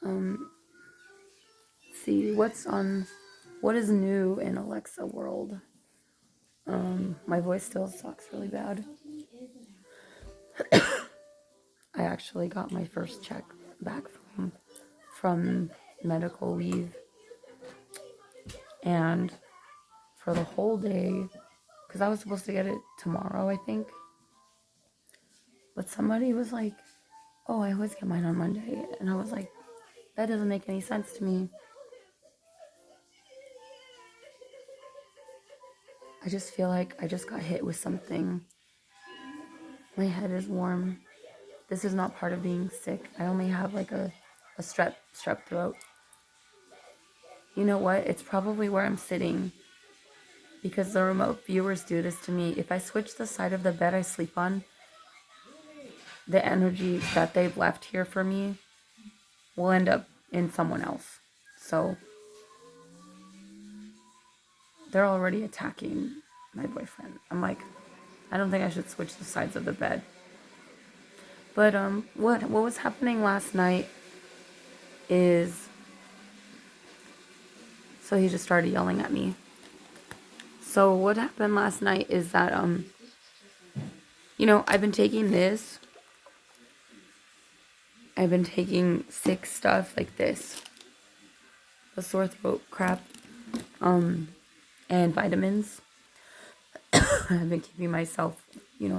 Um, see what is new in Alexa world. My voice still sucks really bad. I actually got my first check back from medical leave, and for the whole day, because I was supposed to get it tomorrow, I think. But somebody was like, "Oh, I always get mine on Monday," and I was like, "That doesn't make any sense to me." I just feel like I just got hit with something. My head is warm. This is not part of being sick. I only have like a strep throat. You know what? It's probably where I'm sitting because the remote viewers do this to me. If I switch the side of the bed I sleep on, the energy that they've left here for me will end up in someone else. So they're already attacking my boyfriend. I'm like, I don't think I should switch the sides of the bed. But what was happening last night is, so he just started yelling at me. So what happened last night is that I've been taking this. I've been taking sick stuff like this, the sore throat crap, and vitamins. I've been keeping myself,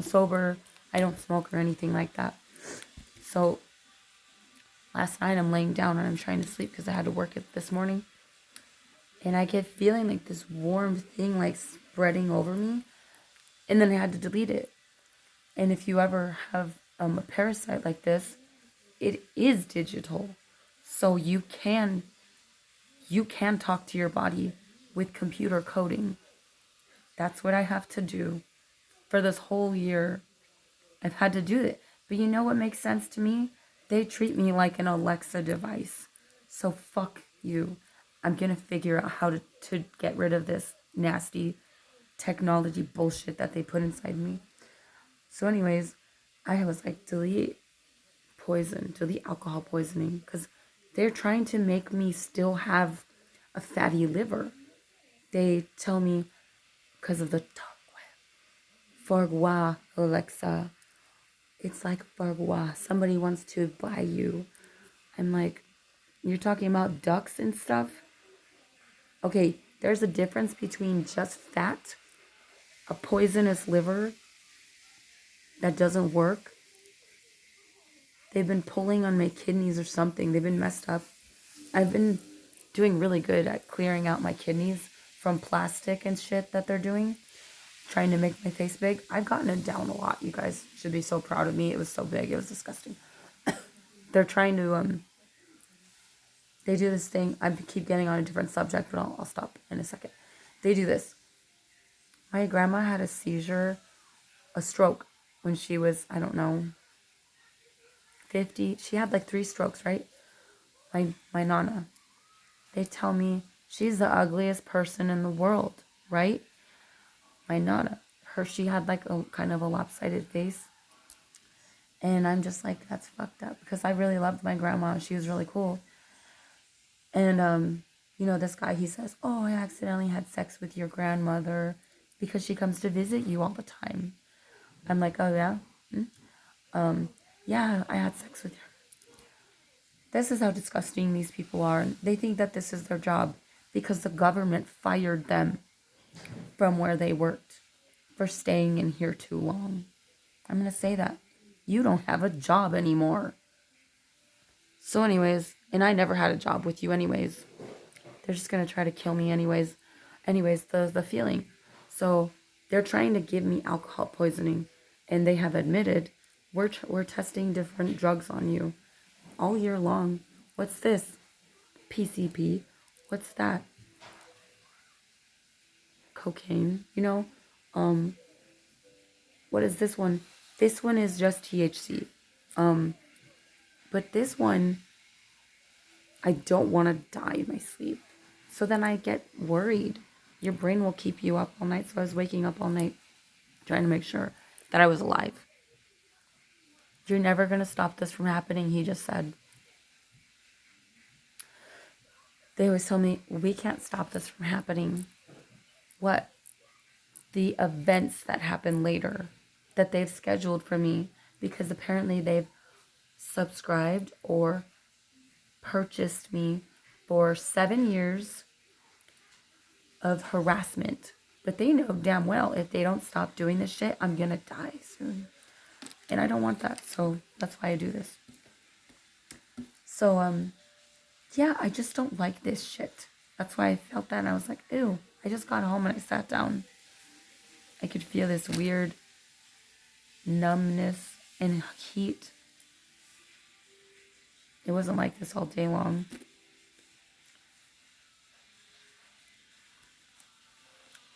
sober. I don't smoke or anything like that. So last night I'm laying down and I'm trying to sleep because I had to work it this morning. And I kept feeling like this warm thing like spreading over me. And then I had to delete it. And if you ever have a parasite like this, it is digital. So you can talk to your body with computer coding. That's what I have to do for this whole year. I've had to do it. But you know what makes sense to me? They treat me like an Alexa device. So fuck you. I'm going to figure out how to get rid of this nasty technology bullshit that they put inside me. So anyways, I was like, delete alcohol poisoning, because they're trying to make me still have a fatty liver. They tell me because of the foie Alexa. It's like foie. Somebody wants to buy you. I'm like, you're talking about ducks and stuff? Okay, there's a difference between just fat, a poisonous liver that doesn't work. They've been pulling on my kidneys or something. They've been messed up. I've been doing really good at clearing out my kidneys from plastic and shit that they're doing, trying to make my face big. I've gotten it down a lot. You guys should be so proud of me. It was so big. It was disgusting. They're trying to, they do this thing. I keep getting on a different subject, but I'll stop in a second. They do this. My grandma had a stroke, when she was, I don't know, 50. She had like 3 strokes, right? My nana. They tell me she's the ugliest person in the world, right? My nana. She had like a kind of a lopsided face. And I'm just like, that's fucked up, because I really loved my grandma. She was really cool. And, this guy, he says, oh, I accidentally had sex with your grandmother because she comes to visit you all the time. I'm like, oh, yeah? Yeah, I had sex with her. This is how disgusting these people are. They think that this is their job because the government fired them from where they worked for staying in here too long. I'm going to say that. You don't have a job anymore. So anyways, and I never had a job with you anyways. They're just going to try to kill me anyways. Anyways, the feeling. So they're trying to give me alcohol poisoning, and they have admitted we're testing different drugs on you all year long. What's this? PCP. What's that? Cocaine. What is this one? This one is just THC. But this one, I don't want to die in my sleep. So then I get worried. Your brain will keep you up all night. So I was waking up all night trying to make sure that I was alive. You're never going to stop this from happening, he just said. they always tell me, we can't stop this from happening. What? The events that happen later that they've scheduled for me, because apparently they've subscribed or purchased me for 7 years of harassment. But they know damn well if they don't stop doing this shit, I'm gonna die soon. And I don't want that, so that's why I do this. So, yeah, I just don't like this shit. That's why I felt that, and I was like, ew. I just got home and I sat down. I could feel this weird numbness and heat. It wasn't like this all day long.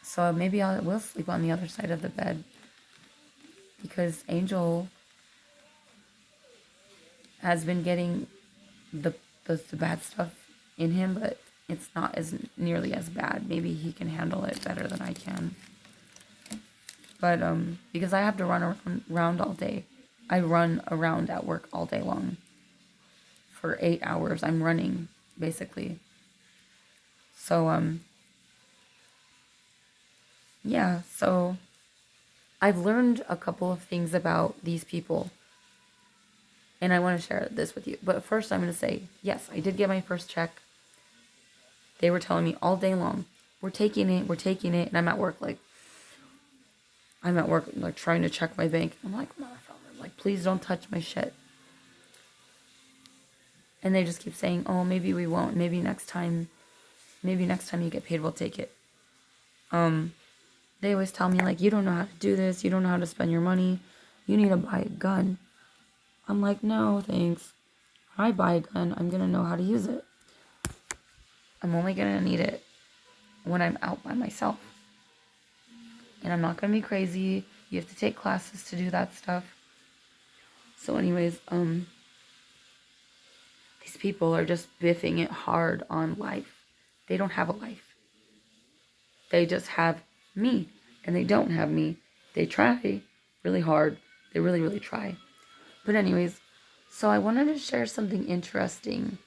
So maybe I will sleep on the other side of the bed, because Angel has been getting the bad stuff in him, but it's not as nearly as bad. Maybe he can handle it better than I can. But because I have to run around all day. I run around at work all day long. For 8 hours I'm running, basically. So yeah, so I've learned a couple of things about these people, and I want to share this with you. But first I'm going to say, yes, I did get my first check. They were telling me all day long, we're taking it, and I'm at work like trying to check my bank. I'm like, motherfucker, like, please don't touch my shit. And they just keep saying, oh, maybe we won't, maybe next time you get paid, we'll take it. They always tell me, like, you don't know how to do this, you don't know how to spend your money, you need to buy a gun. I'm like, no, thanks. When I buy a gun, I'm gonna know how to use it. I'm only gonna need it when I'm out by myself. And I'm not gonna be crazy. You have to take classes to do that stuff. So anyways, these people are just biffing it hard on life. They don't have a life. They just have me, and they don't have me. They try really hard. They really, really try. But anyways, so I wanted to share something interesting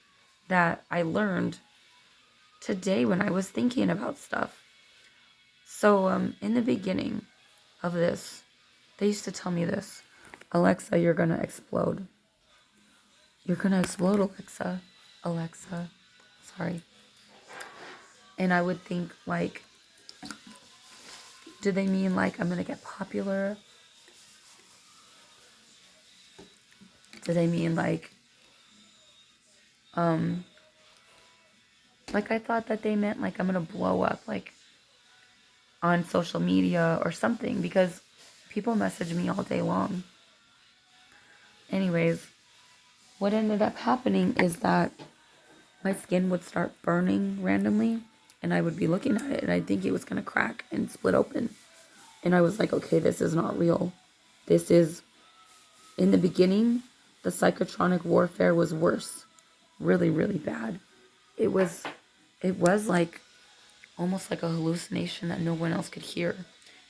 that I learned today when I was thinking about stuff. So in the beginning of this, they used to tell me this: Alexa, you're gonna explode. You're gonna explode, Alexa. Alexa. Sorry. And I would think, like, do they mean like I'm gonna get popular? Do they mean like I thought that they meant like I'm gonna blow up, like, on social media or something, because people message me all day long. Anyways, what ended up happening is that my skin would start burning randomly, and I would be looking at it and I'd think it was gonna crack and split open. And I was like, okay, this is not real. This is, in the beginning, the psychotronic warfare was worse. Really, really bad. It was like almost like a hallucination that no one else could hear.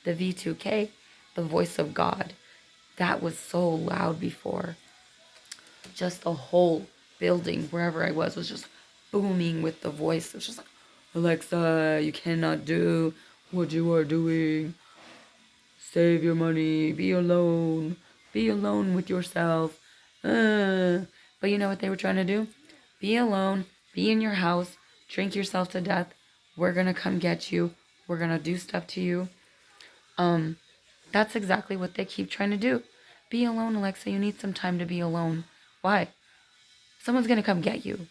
The V2K, the voice of God, that was so loud before. Just the whole building, wherever I was just booming with the voice. It was just like, Alexa, you cannot do what you are doing. Save your money. Be alone. Be alone with yourself. But you know what they were trying to do? Be alone. Be in your house. Drink yourself to death. We're gonna come get you. We're gonna do stuff to you. That's exactly what they keep trying to do. Be alone, Alexa. You need some time to be alone. Why? Someone's gonna come get you.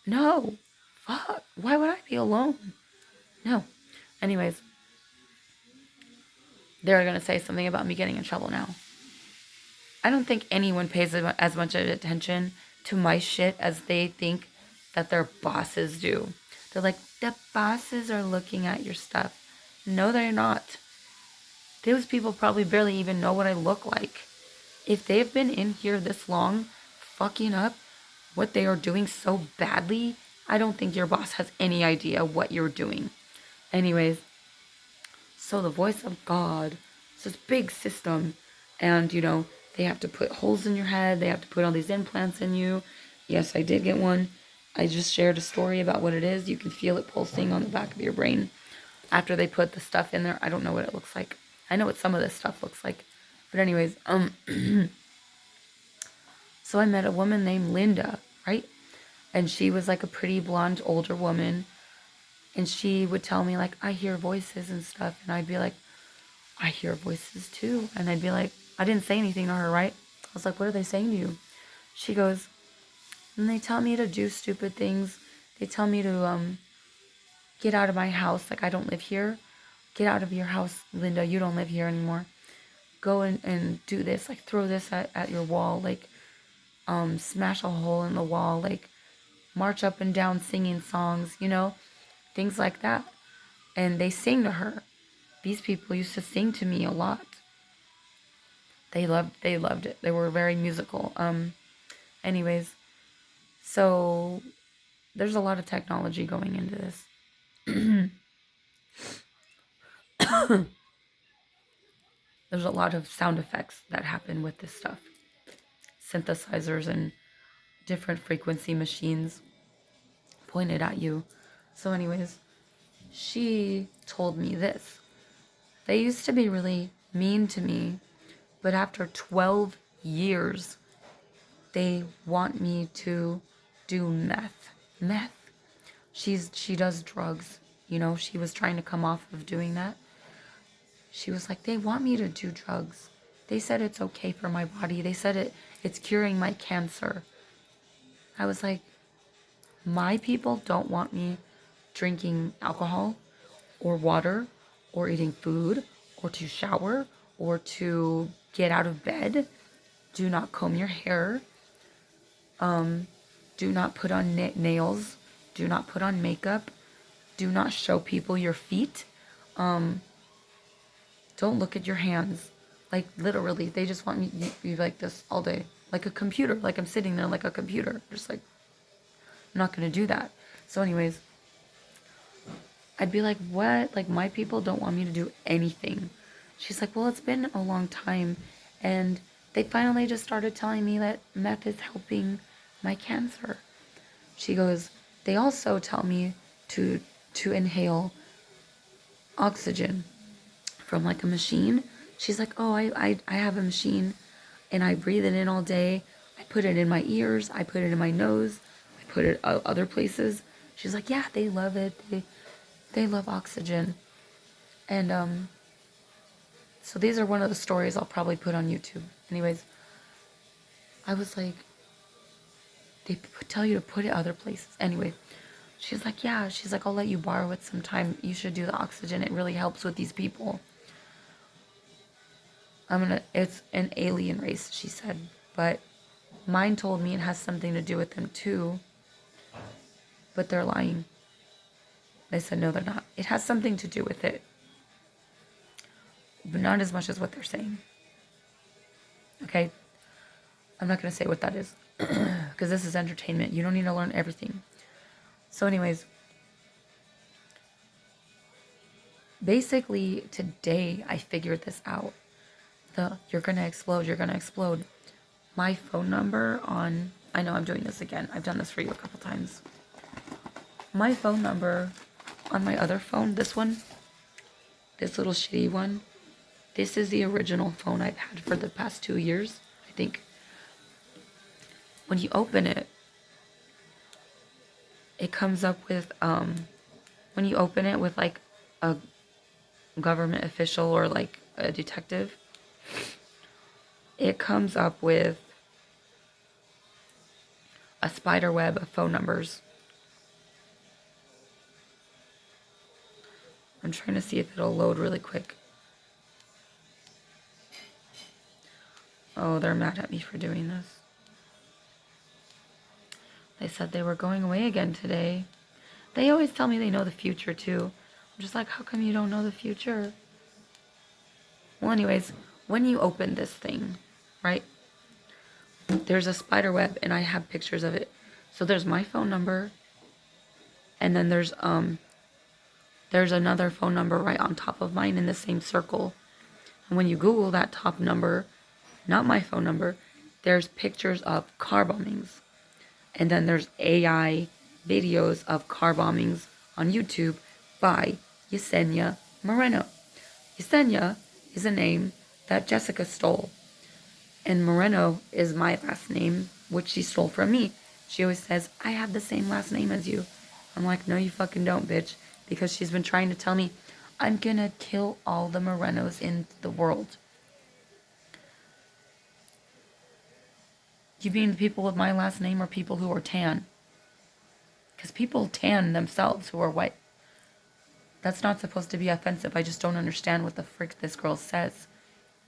No. Fuck. Why would I be alone? No. Anyways, they're gonna say something about me getting in trouble now. I don't think anyone pays as much attention to my shit as they think that their bosses do. They're like, the bosses are looking at your stuff. No, they're not. Those people probably barely even know what I look like. If they've been in here this long, fucking up what they are doing so badly, I don't think your boss has any idea what you're doing. Anyways, so the voice of God, it's this big system, and they have to put holes in your head, they have to put all these implants in you. Yes, I did get one. I just shared a story about what it is. You can feel it pulsing on the back of your brain after they put the stuff in there. I don't know what it looks like. I know what some of this stuff looks like. But anyways, so I met a woman named Linda, right? And she was like a pretty blonde older woman. And she would tell me like, I hear voices and stuff. And I'd be like, I hear voices too. And I'd be like, I didn't say anything to her, right? I was like, what are they saying to you? She goes, and they tell me to do stupid things. They tell me to get out of my house. Like, I don't live here. Get out of your house, Linda. You don't live here anymore. Go and do this. Like, throw this at your wall. Like, smash a hole in the wall. Like, march up and down singing songs, you know? Things like that. And they sing to her. These people used to sing to me a lot. They loved it. They were very musical. Anyways, so there's a lot of technology going into this. There's a lot of sound effects that happen with this stuff. Synthesizers and different frequency machines pointed at you. So anyways, she told me this. They used to be really mean to me, but after 12 years, they want me to do meth. Meth. She does drugs. You know, she was trying to come off of doing that. She was like, they want me to do drugs. They said it's okay for my body. They said it's curing my cancer. I was like, my people don't want me drinking alcohol or water or eating food or to shower or to get out of bed. Do not comb your hair. Do not put on nails. Do not put on makeup. Do not show people your feet. Don't look at your hands. Like, literally, they just want me to be like this all day. Like a computer. Like I'm sitting there like a computer. Just like, I'm not going to do that. So anyways, I'd be like, what? Like, my people don't want me to do anything. She's like, well, it's been a long time. And they finally just started telling me that meth is helping my cancer. She goes, they also tell me to inhale oxygen from like a machine. She's like, oh, I have a machine and I breathe it in all day. I put it in my ears. I put it in my nose. I put it other places. She's like, yeah, they love it. They love oxygen. And so these are one of the stories I'll probably put on YouTube. Anyways, I was like, they tell you to put it other places. Anyway, she's like, yeah. She's like, I'll let you borrow it sometime. You should do the oxygen. It really helps with these people. It's an alien race, she said. But mine told me it has something to do with them too. But they're lying. They said, no, they're not. It has something to do with it. But not as much as what they're saying. Okay? I'm not going to say what that is. Because this is entertainment. You don't need to learn everything. So anyways, basically today I figured this out. You're going to explode. My phone number on, I know I'm doing this again. I've done this for you a couple times. My phone number on my other phone, this one, this little shitty one, this is the original phone I've had for the past 2 years, I think. When you open it, it comes up with, when you open it with like a government official or like a detective, it comes up with a spider web of phone numbers. I'm trying to see if it'll load really quick. Oh, they're mad at me for doing this. They said they were going away again today. They always tell me they know the future too. I'm just like, how come you don't know the future? Well, anyways, when you open this thing, right, there's a spider web and I have pictures of it. So there's my phone number and then there's another phone number right on top of mine in the same circle. And when you Google that top number, not my phone number, there's pictures of car bombings. And then there's AI videos of car bombings on YouTube by Yesenia Moreno. Yesenia is a name that Jessica stole. And Moreno is my last name, which she stole from me. She always says, I have the same last name as you. I'm like, no, you fucking don't, bitch. Because she's been trying to tell me, I'm gonna kill all the Morenos in the world. You mean people with my last name or people who are tan? Because people tan themselves who are white. That's not supposed to be offensive. I just don't understand what the frick this girl says.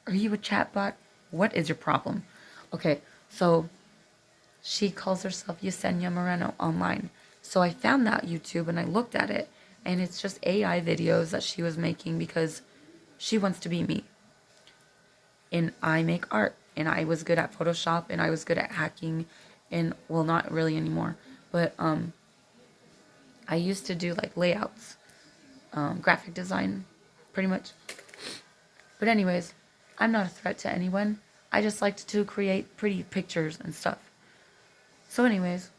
Are you a chatbot? What is your problem? Okay, so she calls herself Yesenia Moreno online. So I found that YouTube and I looked at it. And it's just AI videos that she was making because she wants to be me. And I make art. And I was good at Photoshop. And I was good at hacking. And, well, not really anymore. But I used to do like layouts. Graphic design. Pretty much. But anyways, I'm not a threat to anyone. I just like to create pretty pictures and stuff. So anyways,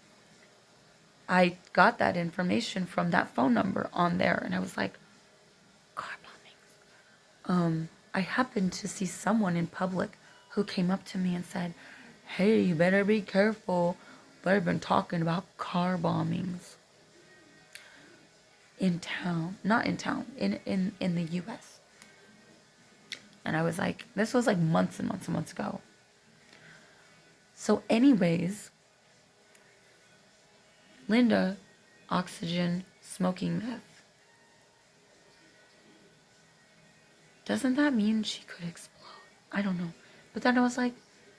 I got that information from that phone number on there. And I was like, car bombings. I happened to see someone in public who came up to me and said, hey, you better be careful. They've been talking about car bombings. In town. Not in town. In the U.S. And I was like, this was like months and months and months ago. So anyways, Linda, oxygen, smoking meth. Doesn't that mean she could explode? I don't know. But then I was like,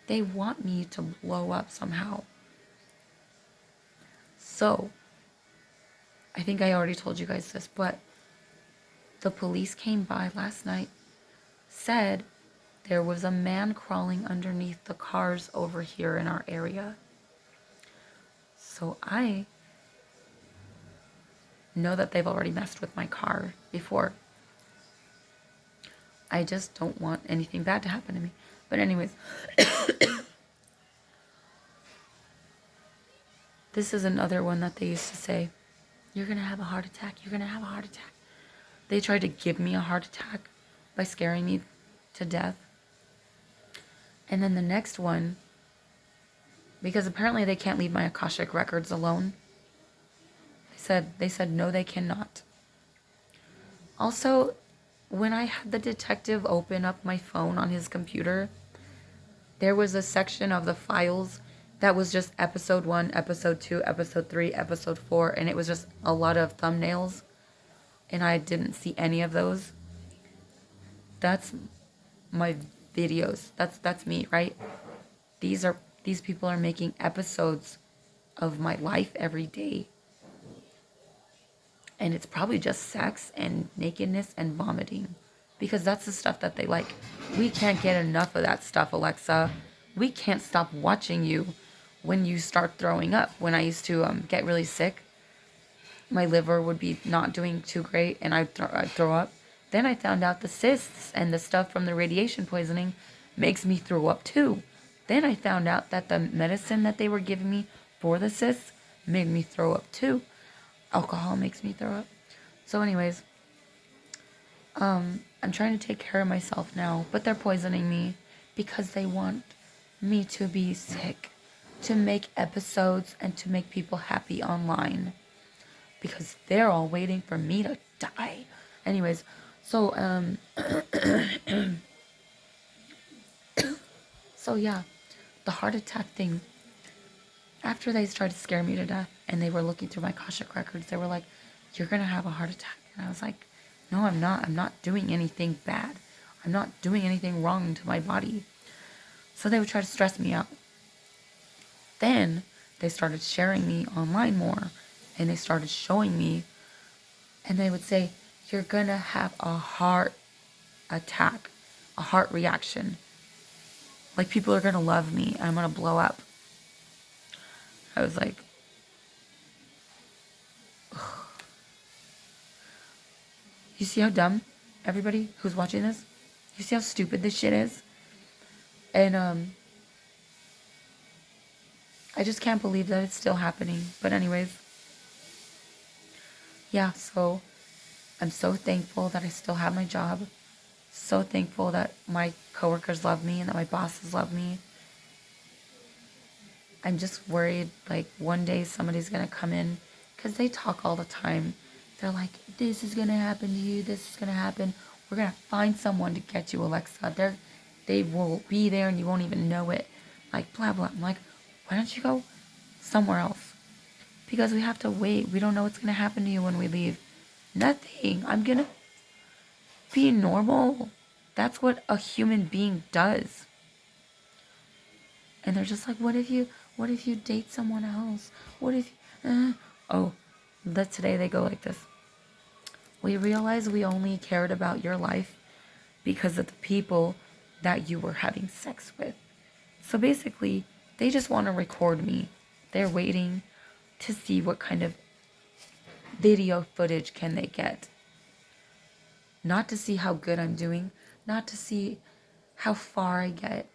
they want me to blow up somehow. So, I think I already told you guys this, but the police came by last night, said there was a man crawling underneath the cars over here in our area. So I know that they've already messed with my car before. I just don't want anything bad to happen to me. But anyways, this is another one that they used to say, you're going to have a heart attack, you're going to have a heart attack. They tried to give me a heart attack by scaring me to death. And then the next one, because apparently they can't leave my Akashic records alone. They said no, they cannot. Also, when I had the detective open up my phone on his computer, there was a section of the files that was just episode 1, episode 2, episode 3, episode 4, and it was just a lot of thumbnails, and I didn't see any of those. That's my videos. That's me, right? These people are making episodes of my life every day. And it's probably just sex and nakedness and vomiting. Because that's the stuff that they like. We can't get enough of that stuff, Alexa. We can't stop watching you when you start throwing up. When I used to get really sick, my liver would be not doing too great and I'd throw up. Then I found out the cysts and the stuff from the radiation poisoning makes me throw up too. Then I found out that the medicine that they were giving me for the cysts made me throw up too. Alcohol makes me throw up. So anyways, I'm trying to take care of myself now, but they're poisoning me because they want me to be sick, to make episodes and to make people happy online because they're all waiting for me to die. Anyways, so so yeah, the heart attack thing. After they started to scare me to death and they were looking through my Akashic records, they were like, you're going to have a heart attack. And I was like, no, I'm not. I'm not doing anything bad. I'm not doing anything wrong to my body. So they would try to stress me out. Then they started sharing me online more and they started showing me and they would say, you're going to have a heart attack, a heart reaction. Like people are going to love me. I'm going to blow up. I was like, ugh. You see how dumb everybody who's watching this? You see how stupid this shit is? And I just can't believe that it's still happening. But anyways, yeah, so I'm so thankful that I still have my job. So thankful that my coworkers love me and that my bosses love me. I'm just worried like one day somebody's gonna come in because they talk all the time. They're like, this is gonna happen to you, this is gonna happen. We're gonna find someone to get you, Alexa. They will be there and you won't even know it. Like blah blah. I'm like, why don't you go somewhere else? Because we have to wait. We don't know what's gonna happen to you when we leave. Nothing. I'm gonna be normal. That's what a human being does. And they're just like, what if you date someone else? What if, oh, that today they go like this. We realize we only cared about your life because of the people that you were having sex with. So basically, they just want to record me. They're waiting to see what kind of video footage can they get. Not to see how good I'm doing, not to see how far I get,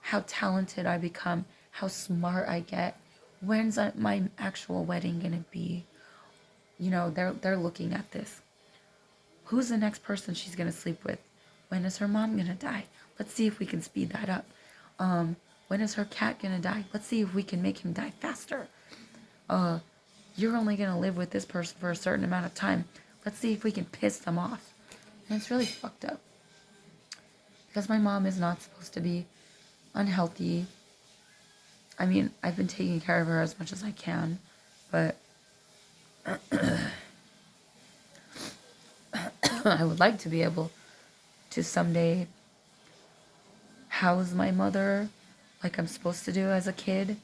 how talented I become, how smart I get. When's my actual wedding gonna be? You know, they're looking at this. Who's the next person she's gonna sleep with? When is her mom gonna die? Let's see if we can speed that up. When is her cat gonna die? Let's see if we can make him die faster. You're only gonna live with this person for a certain amount of time. Let's see if we can piss them off. And it's really fucked up. Because my mom is not supposed to be unhealthy. I mean, I've been taking care of her as much as I can, but I would like to be able to someday house my mother like I'm supposed to do as a kid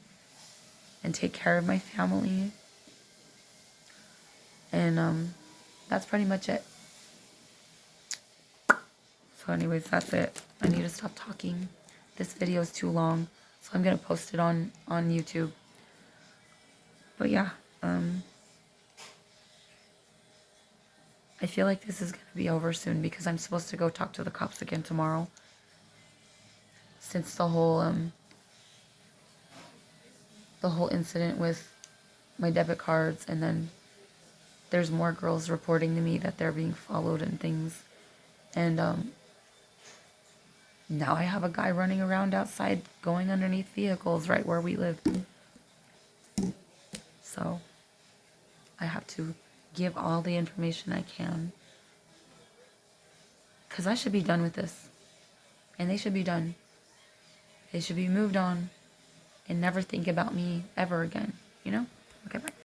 and take care of my family. And that's pretty much it. So anyways, that's it. I need to stop talking. This video is too long, so I'm gonna post it on YouTube. But yeah, I feel like this is gonna be over soon because I'm supposed to go talk to the cops again tomorrow. Since the whole incident with my debit cards, and then there's more girls reporting to me that they're being followed and things. And now I have a guy running around outside going underneath vehicles right where we live. So I have to give all the information I can. Because I should be done with this. And they should be done. They should be moved on and never think about me ever again, you know?